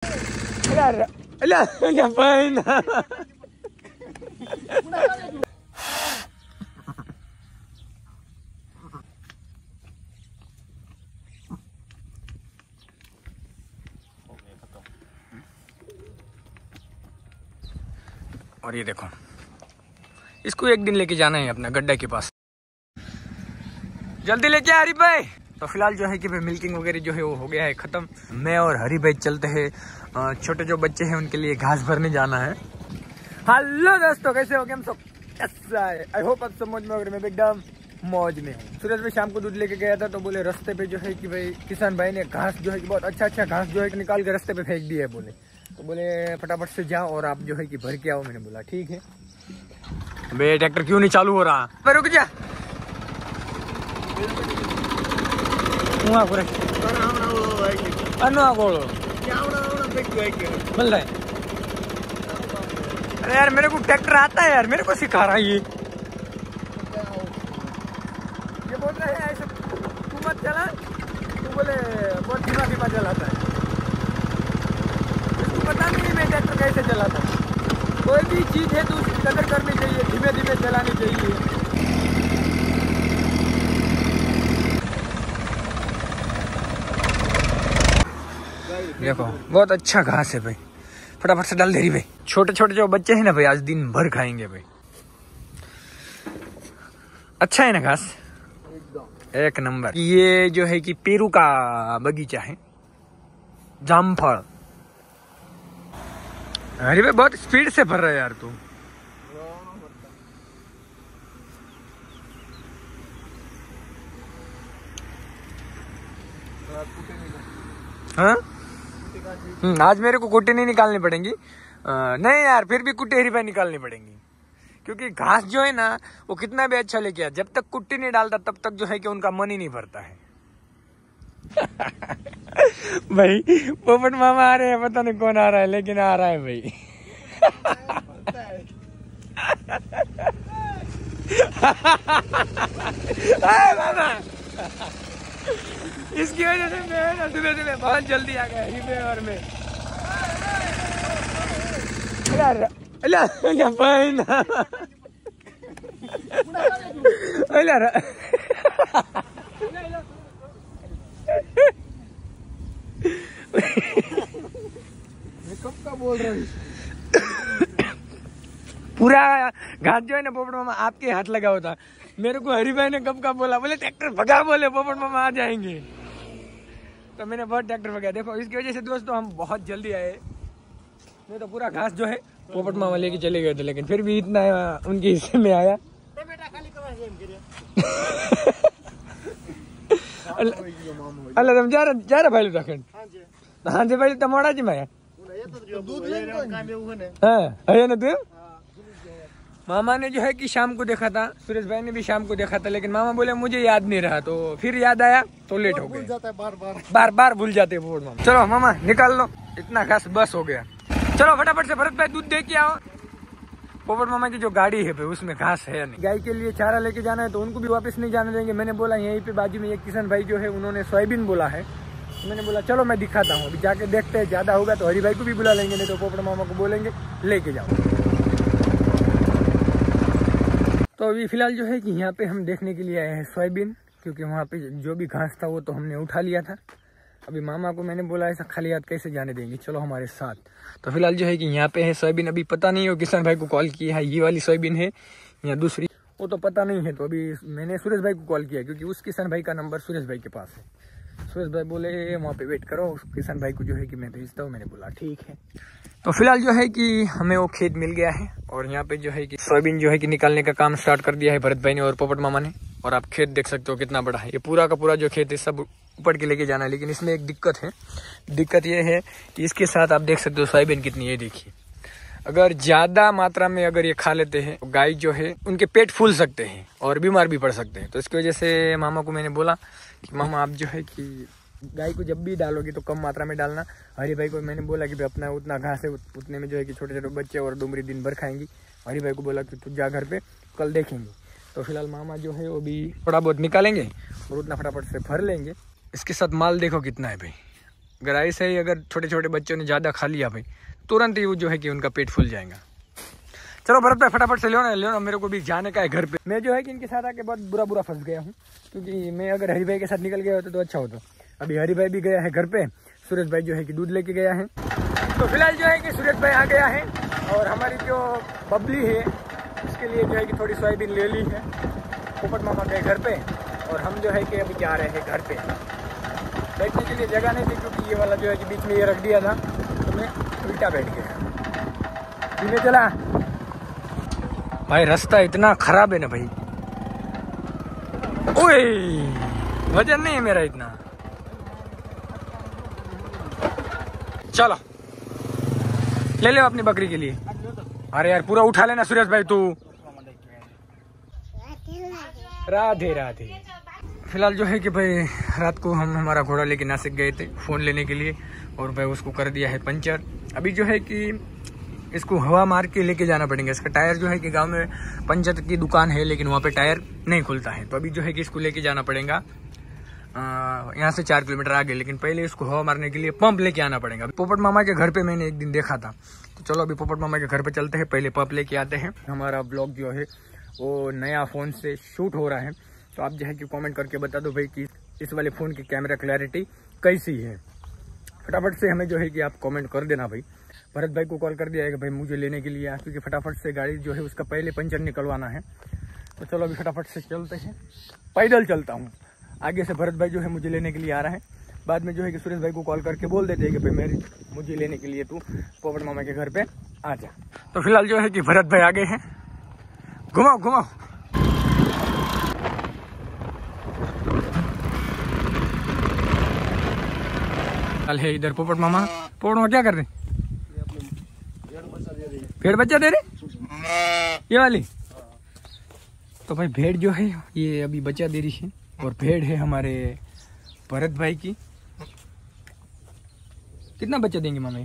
और ये देखो, इसको एक दिन लेके जाना है अपना गड्ढा के पास। जल्दी लेके हरी भाई। तो फिलहाल जो है कि मिल्किंग वगैरह जो है वो हो गया है खत्म। मैं और हरी भाई चलते हैं, छोटे जो बच्चे हैं उनके लिए घास भरने जाना है। हेलो दोस्तों, कैसे हो गए हम सब? आई होप आप सब मौज में हो गए। मैं एकदम मौज में हूँ। सूरज भाई शाम को दूध लेके गया था तो बोले रास्ते पे जो है कि भाई किसान भाई ने घास जो है कि बहुत अच्छा घास जो है कि निकाल के रास्ते पे फेंक दिया है। बोले फटाफट से जाओ और आप जो है कि भर के आओ। मैंने बोला ठीक है। बे ट्रैक्टर क्यों नहीं चालू हो रहा? रुक जा। अरे यार मेरे को ट्रैक्टर आता है यार, मेरे को सिखा रहा है ये बोल रहा है ऐसे तू मत चला। तू बोले बहुत धीमा धीमा चलाता है। इसको पता नहीं मैं ट्रैक्टर कैसे चलाता हूँ। कोई भी चीज़ है तो उसकी कदर करनी चाहिए, धीमे धीमे चलानी चाहिए। देखो बहुत अच्छा घास है भाई, फटाफट से डाल दे रही भाई। छोटे छोटे जो बच्चे हैं ना भाई, आज दिन भर खाएंगे भाई। अच्छा है ना घास, एक नंबर। ये जो है कि पेरू का बगीचा है, जामफल। अरे भाई बहुत स्पीड से भर रहा है यार तू। हाँ आज मेरे को कुट्टी नहीं निकालनी पड़ेंगी। नहीं यार, फिर भी कुट्टी हरी भाई निकालनी पड़ेंगी, क्योंकि घास जो है ना वो कितना भी अच्छा लेके आ, जब तक कुट्टी नहीं डालता तब तक जो है कि उनका मन ही नहीं भरता है। भाई पोपट मामा आ रहे हैं, पता नहीं कौन आ रहा है लेकिन आ रहा है भाई। मामा इसकी वजह से मैं सुबह सुबह बहुत जल्दी आ गया ही में। और मैं कब का बोल रहा हूँ। पूरा घास जो है ना पोपट मामा आपके हाथ लगा होता। मेरे को हरी भाई ने कब का बोला, बोले ट्रैक्टर भगा, बोले पोपट मामा आ जाएंगे। तो मैंने बहुत ट्रैक्टर भगा। देखो इसकी वजह से दोस्तों हम बहुत जल्दी आए। नहीं तो पूरा घास जो है पोपट मामा लेके चले गए थे, लेकिन फिर भी इतना उनके हिस्से में आया। अल्लाह तुम जा रहा भाई लखन। हाँ जी भाई तमोड़ा जी मैं है ना तू। मामा ने जो है कि शाम को देखा था, सुरेश भाई ने भी शाम को देखा था, लेकिन मामा बोले मुझे याद नहीं रहा। तो फिर याद आया तो लेट हो गए। बार भूल जाते हैं पोपट मामा। चलो मामा निकाल लो, इतना घास बस हो गया। चलो फटाफट से भरत भाई दूध दे के आओ। पोपट मामा की जो गाड़ी है भाई उसमें घास है नहीं। गाय के लिए चारा लेके जाना है तो उनको भी वापस नहीं जाने देंगे। मैंने बोला यहीं पे बाजू में एक किसान भाई जो है उन्होंने सोयाबीन बोला है। मैंने बोला चलो मैं दिखाता हूँ, अभी जाके देखते हैं। ज्यादा होगा तो हरी भाई को भी बुला लेंगे, नहीं तो पोपट मामा को बोलेंगे लेके जाओ। तो अभी फिलहाल जो है कि यहाँ पे हम देखने के लिए आए हैं सोयाबीन, क्योंकि वहाँ पे जो भी घास था वो तो हमने उठा लिया था। अभी मामा को मैंने बोला ऐसा खाली हाथ कैसे जाने देंगे, चलो हमारे साथ। तो फिलहाल जो है कि यहाँ पे है सोयाबीन। अभी पता नहीं हो किसान भाई को कॉल किया है, ये वाली सोयाबीन है या दूसरी वो तो पता नहीं है। तो अभी मैंने सुरेश भाई को कॉल किया, क्योंकि उस किसान भाई का नंबर सुरेश भाई के पास है। सुरेश भाई बोले वहाँ पे वेट करो, किसान भाई को जो है कि मैं भेजता हूँ। मैंने बोला ठीक है। तो फिलहाल जो है कि हमें वो खेत मिल गया है और यहाँ पे जो है कि सोयाबीन जो है कि निकालने का काम स्टार्ट कर दिया है भरत भाई ने और पोपट मामा ने। और आप खेत देख सकते हो कितना बड़ा है। ये पूरा का पूरा जो खेत है सब ऊपर के लेके जाना है, लेकिन इसमें एक दिक्कत है। दिक्कत ये है कि इसके साथ आप देख सकते हो सोयाबीन कितनी है। देखिए अगर ज्यादा मात्रा में अगर ये खा लेते हैं तो गाय जो है उनके पेट फूल सकते हैं और बीमार भी पड़ सकते हैं। तो इसकी वजह से मामा को मैंने बोला कि मामा आप जो है कि गाय को जब भी डालोगे तो कम मात्रा में डालना। हरी भाई को मैंने बोला कि भाई अपना उतना घास है उतने में जो है कि छोटे छोटे बच्चे और डुमरी दिन भर खाएंगी। हरी भाई को बोला कि तू जा घर पे, कल देखेंगे। तो फिलहाल मामा जो है वो भी थोड़ा बहुत निकालेंगे और उतना फटाफट से भर लेंगे। इसके साथ माल देखो कितना है भाई, अगर ऐसे ही अगर छोटे छोटे बच्चों ने ज़्यादा खा लिया भाई, तुरंत ही वो जो है कि उनका पेट फूल जाएगा। चलो भरत भाई फटाफट से लो ना, मेरे को भी जाने का है घर पे। मैं जो है कि इनके साथ आके बहुत बुरा फंस गया हूँ, क्योंकि मैं अगर हरी भाई के साथ निकल गया होता तो अच्छा होता। अभी हरी भाई भी गया है घर पे, सूरज भाई जो है कि दूध लेके गया है। तो फिलहाल जो है कि सूरज भाई आ गया है, और हमारी जो बबली है उसके लिए जो है कि थोड़ी सोयाबीन ले ली है। पोपट मामा गए घर पे, और हम जो है कि अभी जा रहे हैं घर पे। बैठने के लिए जगह नहीं थी, क्योंकि ये वाला जो है कि बीच में ये रख दिया था, तो मैं उल्टा बैठ गया। धीमे चला भाई, रास्ता इतना खराब है ना भाई। ओए वजन नहीं है मेरा इतना। चलो ले लो अपनी बकरी के लिए। अरे यार पूरा उठा लेना सुरेश भाई तू। राधे राधे। फिलहाल जो है कि भाई रात को हम हमारा घोड़ा लेके नासिक गए थे फ़ोन लेने के लिए, और भाई उसको कर दिया है पंचर। अभी जो है कि इसको हवा मार के लेके जाना पड़ेगा। इसका टायर जो है कि गांव में पंचर की दुकान है, लेकिन वहाँ पे टायर नहीं खुलता है। तो अभी जो है कि इसको लेके जाना पड़ेगा यहाँ से 4 किलोमीटर आगे, लेकिन पहले इसको हवा मारने के लिए पंप लेके आना पड़ेगा। पोपट मामा के घर पे मैंने एक दिन देखा था, तो चलो अभी पोपट मामा के घर पे चलते हैं, पहले पंप लेके आते हैं। हमारा ब्लॉग जो है वो नया फ़ोन से शूट हो रहा है, तो आप जो है कि कमेंट करके बता दो भाई कि इस वाले फ़ोन की कैमरा क्लैरिटी कैसी है। फटाफट से हमें जो है कि आप कमेंट कर देना भाई। भरत भाई को कॉल कर दिया है कि भाई मुझे लेने के लिए आ, क्योंकि फटाफट से गाड़ी जो है उसका पहले पंचर निकलवाना है। तो चलो अभी फटाफट से चलते हैं। पैदल चलता हूँ, आगे से भरत भाई जो है मुझे लेने के लिए आ रहा है। बाद में जो है कि सुरेश भाई को कॉल करके बोल देते हैं कि भाई मुझे लेने के लिए तू पोपट मामा के घर पे आ जा। तो फिलहाल जो है कि भरत भाई आगे हैं। घुमाओ घुमाओ। कल है इधर पोपट मामा। पोपट मामा क्या कर रहे? भेड़ बच्चा दे रहे, ये वाली। तो भाई भेड़ जो है ये अभी बच्चा दे रही है, और भेड़ है हमारे भरत भाई की। कितना बच्चा देंगे मामा?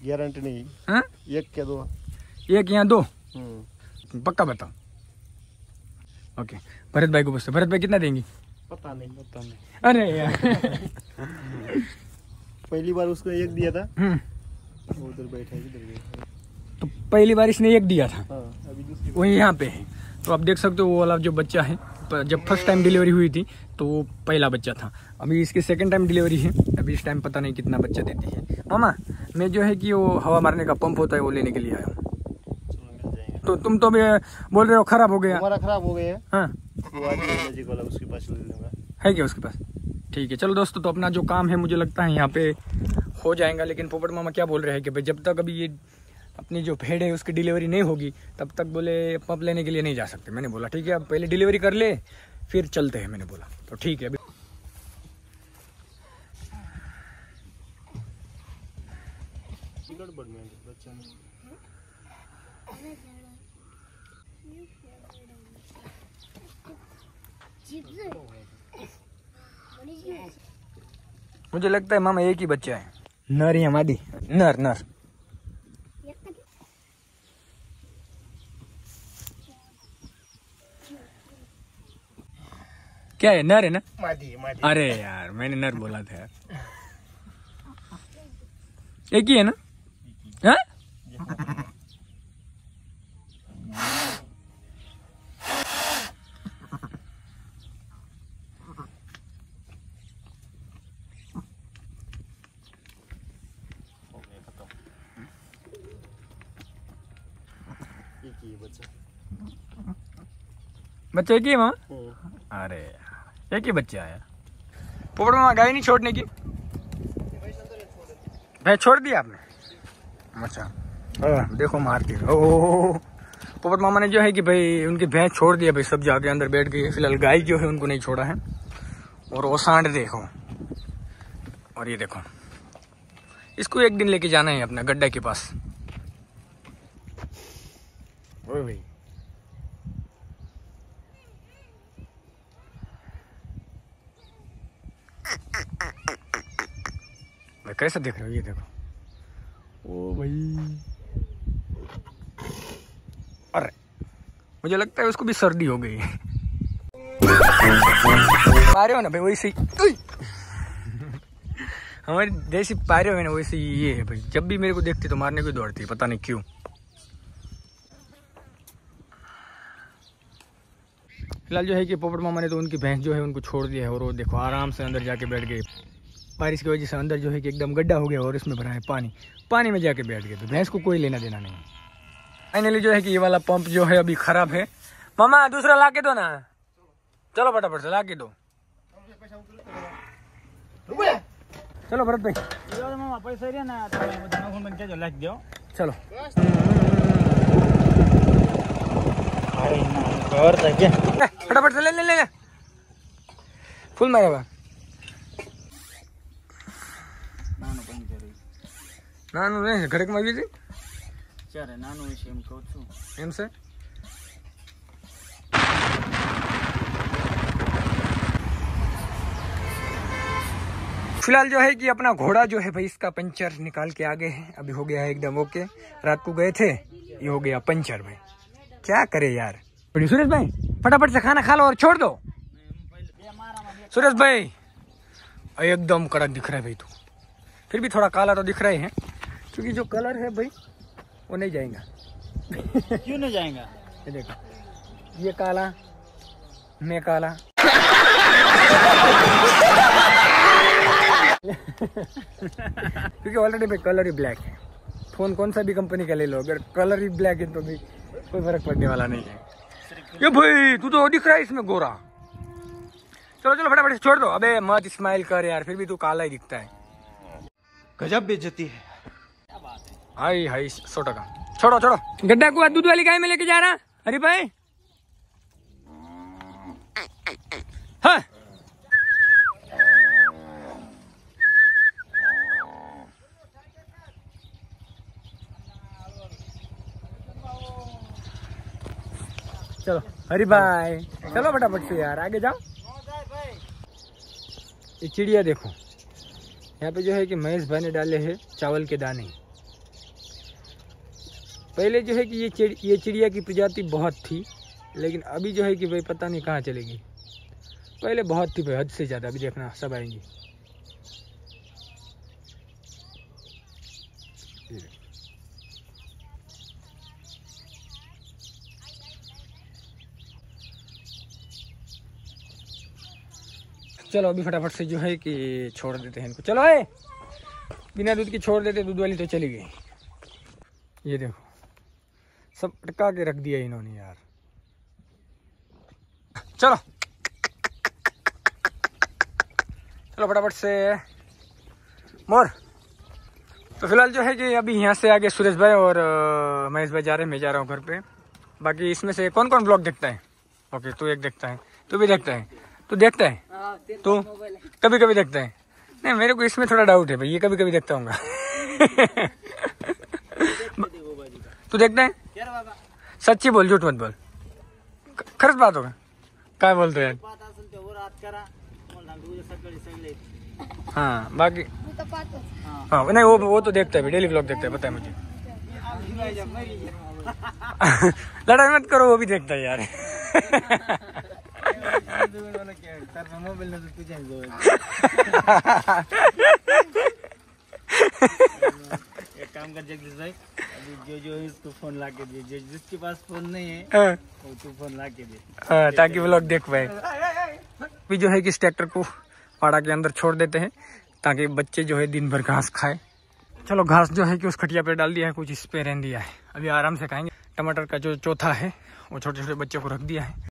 गारंटी नहीं। हाँ? एक क्या दो? एक या दो? पक्का बताओ। ओके, भरत भाई को पूछते, भरत भाई कितना देंगे? पता नहीं। अरे यार पहली बार उसको एक दिया था, उधर बैठा है, इधर बैठा है। तो पहली बार इसने एक दिया था। हाँ, अभी दूसरी वही यहाँ पे है। तो आप देख सकते हो वो वाला जो बच्चा है, जब फर्स्ट टाइम डिलीवरी हुई थी तो वो पहला बच्चा था। अभी इसकी सेकंड टाइम डिलीवरी है। अभी इस टाइम पता नहीं कितना बच्चा देती है। मामा मैं जो है कि वो हवा मारने का पंप होता है वो लेने के लिए आया हूँ। तो तुम तो भी बोल रहे हो खराब हो गया। हमारा खराब हो गया। हाँ, वो आज मैजिक वाला उसके पास ले लूंगा। है क्या उसके पास? ठीक है चलो दोस्तों, तो अपना जो काम है मुझे लगता है यहाँ पे हो जाएगा। लेकिन पोपट मामा क्या बोल रहे हैं कि भाई जब तक अभी ये अपनी जो भेड़ है उसकी डिलीवरी नहीं होगी तब तक बोले पंप लेने के लिए नहीं जा सकते। मैंने बोला ठीक है, अब पहले डिलीवरी कर ले फिर चलते हैं। मैंने बोला तो ठीक है। अभी मुझे लगता है मामा एक ही बच्चा है, नर या मादी? नर नर। क्या है, नर है ना? मादी। अरे यार मैंने नर बोला था यार। एक ही है ना? हाँ? बच्चा एक ही है मामा? अरे यार एक ही बच्चा है। पोपट मामा गाय नहीं छोड़ने की? भाई छोड़ दिया आपने? अच्छा देखो मारती है। ओह पोपट मामा ने जो है कि भाई उनकी भैंस छोड़ दिया भाई, सब जाके अंदर बैठ गई। फिलहाल गाय जो है उनको नहीं छोड़ा है। और वो सांड देखो, और ये देखो, इसको एक दिन लेके जाना है अपना गड्ढा के पास। ओए भाई कैसा देख रहे हो? ये देखो, ओ भाई। अरे मुझे लगता है उसको भी सर्दी हो गई है। आ रहे हो ना भाई, वही सही। हमारी देसी पायरे है ना वैसे ये है भाई, जब भी मेरे को देखती तो मारने को दौड़ती है, पता नहीं क्यों। फिलहाल जो है कि पोपट मामा ने तो उनकी भैंस जो है उनको छोड़ दिया है और वो देखो आराम से अंदर जाके बैठ गए। बारिश की वजह से अंदर जो है कि एकदम गड्ढा हो गया और इसमें भरा है पानी, पानी में जाके बैठ गए, तो भैंस को कोई लेना देना नहीं। फाइनली जो है कि ये वाला पंप जो है अभी खराब है। मामा दूसरा ला के दो ना, चलो फटाफट से ला के दो। चलो भरत भाई पैसा ना चलो फटाफट से ले फुल मारा बा नानू रे घड़क में भी चारे नानू विषय एम कहूं छू एम से फिलहाल जो है कि अपना घोड़ा जो है भाई इसका पंचर निकाल के आ गए हैं, अभी हो गया है एकदम ओके। रात को गए थे, ये हो गया पंचर भाई, क्या करे यार। सुरेश भाई फटाफट से खाना खा लो और छोड़ दो। सुरेश भाई एकदम कड़क दिख रहा है भाई, तू फिर भी थोड़ा काला तो दिख रहा है, क्योंकि जो कलर है भाई वो नहीं जाएगा। क्यों नहीं जाएगा? ये देखो, ये काला, मैं काला। क्योंकि ऑलरेडी भाई कलर ही ब्लैक है। फोन कौन सा भी कंपनी का ले लो, अगर कलर ही ब्लैक है तो भी कोई फर्क पड़ने वाला नहीं है। ये भाई तू तो दिख रहा है इसमें गोरा। चलो चलो फटाफट से छोड़ दो। अबे मत स्माइल कर यार, फिर भी तू काला ही दिखता है। गजब बेइज्जती है। हाई हाई 100 टका। छोड़ो छोड़ो। गड्ढा को दूध वाली गाय में लेके जा रहा हरी भाई। हाँ चलो हरी भाई चलो फटाफट से यार आगे जाओ। ये चिड़िया देखो, यहाँ पे जो है कि महेश भाई ने डाले हैं चावल के दाने। पहले जो है कि ये चिड़िया की प्रजाति बहुत थी, लेकिन अभी जो है कि भाई पता नहीं कहाँ चलेगी। पहले बहुत थी भाई, हद से ज़्यादा। अभी देखना सब आएंगी। चलो अभी फटाफट से जो है कि छोड़ देते हैं इनको। चलो है बिना दूध की छोड़ देते, दूध वाली तो चली गई। ये देखो सब अटका के रख दिया इन्होंने यार। चलो चलो फटाफट से मोर। तो फिलहाल जो है कि अभी यहाँ से आगे सुरेश भाई और महेश भाई जा रहे हैं, मैं जा रहा हूँ घर पे। बाकी इसमें से कौन कौन ब्लॉग देखता है? ओके तू एक देखता है, तू भी देखता है, तू देखता है, तू कभी कभी देखता है। नहीं मेरे को इसमें थोड़ा डाउट है भाई, ये कभी कभी देखता हूँ। तू देखता है? सच्ची बोल, झूठ मत बोल, खरंच बात होगा। काय बोलतो यार? हाँ बाकी हाँ नहीं वो तो देखता है, डेली व्लॉग देखता है, पता है मुझे। लड़ाई मत करो, वो भी देखता है यार। एक काम कर जगदीश भाई, अभी जो इसको फोन ला के दे, जिसके पास फोन नहीं है वो तू फोन ला के दे, ताकि व्लॉग देख पाए। अभी जो है कि इस ट्रैक्टर को पाड़ा के अंदर छोड़ देते हैं, ताकि बच्चे जो है दिन भर घास खाए। चलो घास जो है कि उस खटिया पे डाल दिया है, कुछ इस पे रहने दिया है, अभी आराम से खाएंगे। टमाटर का जो चौथा है वो छोटे छोटे बच्चों को रख दिया है।